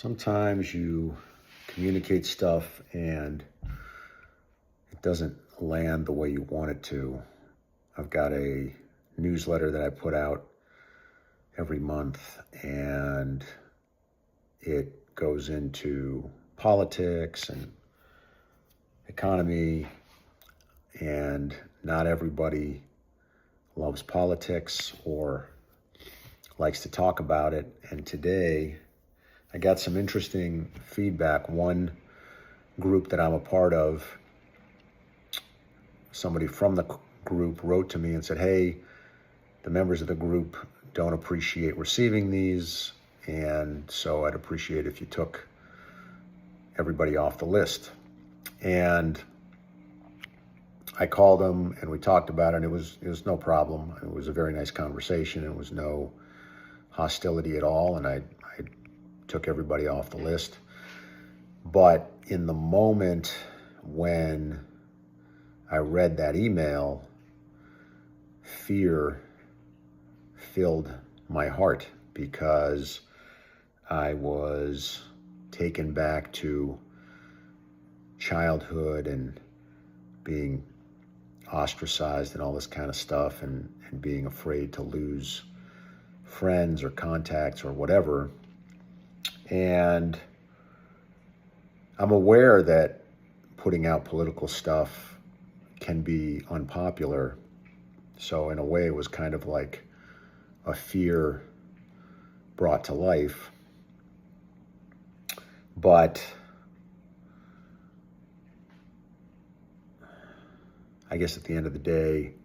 Sometimes you communicate stuff and it doesn't land the way you want it to. I've got a newsletter that I put out every month, and it goes into politics and economy, and not everybody loves politics or likes to talk about it. And today I got some interesting feedback. One group that I'm a part of, somebody from the group wrote to me and said, hey, the members of the group don't appreciate receiving these, and so I'd appreciate if you took everybody off the list. And I called them and we talked about it, and it was no problem. It was a very nice conversation. It was no hostility at all, and I took everybody off the list. But in the moment when I read that email, fear filled my heart, because I was taken back to childhood and being ostracized and all this kind of stuff, and being afraid to lose friends or contacts or whatever. And I'm aware that putting out political stuff can be unpopular. So in a way, it was kind of like a fear brought to life. But I guess at the end of the day,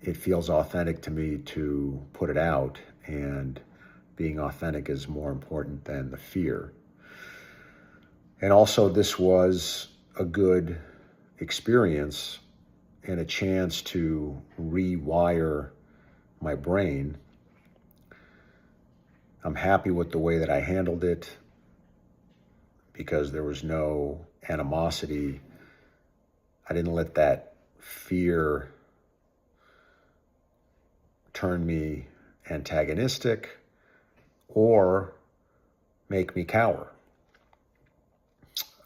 it feels authentic to me to put it out, and being authentic is more important than the fear. And also, this was a good experience and a chance to rewire my brain. I'm happy with the way that I handled it, because there was no animosity. I didn't let that fear turn me antagonistic or make me cower.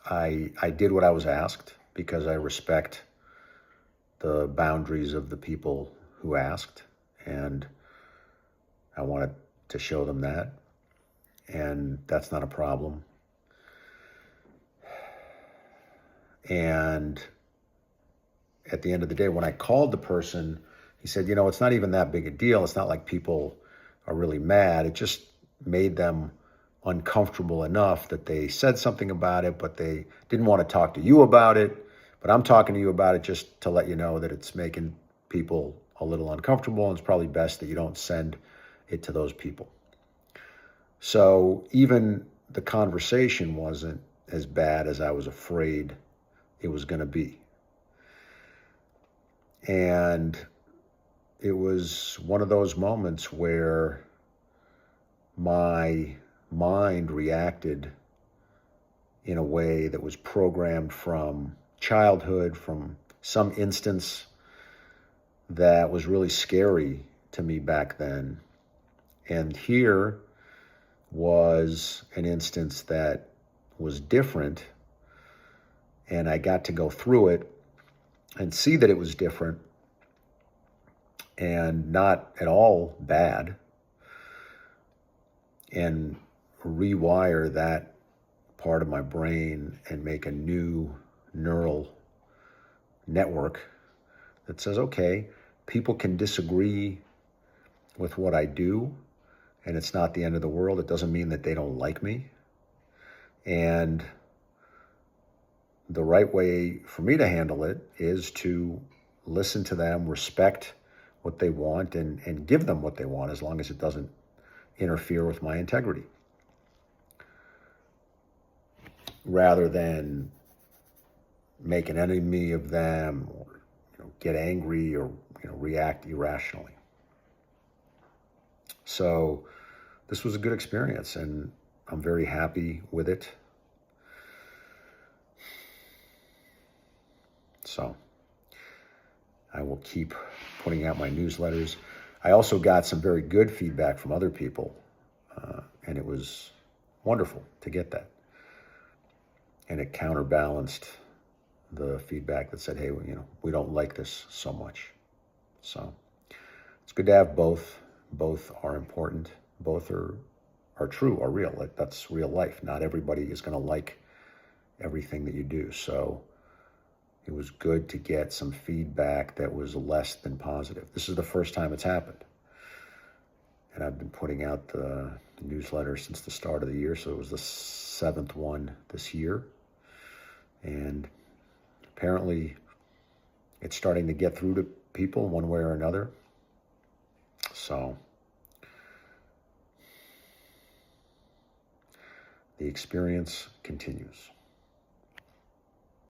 I did what I was asked, because I respect the boundaries of the people who asked, and I wanted to show them that, and that's not a problem. And at the end of the day, when I called the person, he said, it's not even that big a deal. It's not like people are really mad. It just made them uncomfortable enough that they said something about it, but they didn't want to talk to you about it. But I'm talking to you about it just to let you know that it's making people a little uncomfortable, and it's probably best that you don't send it to those people. So even the conversation wasn't as bad as I was afraid it was going to be. And it was one of those moments where my mind reacted in a way that was programmed from childhood, from some instance that was really scary to me back then. And here was an instance that was different, and I got to go through it and see that it was different and not at all bad, and rewire that part of my brain and make a new neural network that says, okay, people can disagree with what I do, and it's not the end of the world. It doesn't mean that they don't like me. And the right way for me to handle it is to listen to them, respect what they want, and give them what they want, as long as it doesn't interfere with my integrity, rather than make an enemy of them, or get angry, or react irrationally. So this was a good experience, and I'm very happy with it. So I will keep putting out my newsletters. I also got some very good feedback from other people. And it was wonderful to get that. And it counterbalanced the feedback that said, hey, we don't like this so much. So it's good to have both. Both are important. Both are true, are real. Like, that's real life. Not everybody is going to like everything that you do. So it was good to get some feedback that was less than positive. This is the first time it's happened. And I've been putting out the newsletter since the start of the year. So it was the 7th one this year. And apparently it's starting to get through to people one way or another. So the experience continues.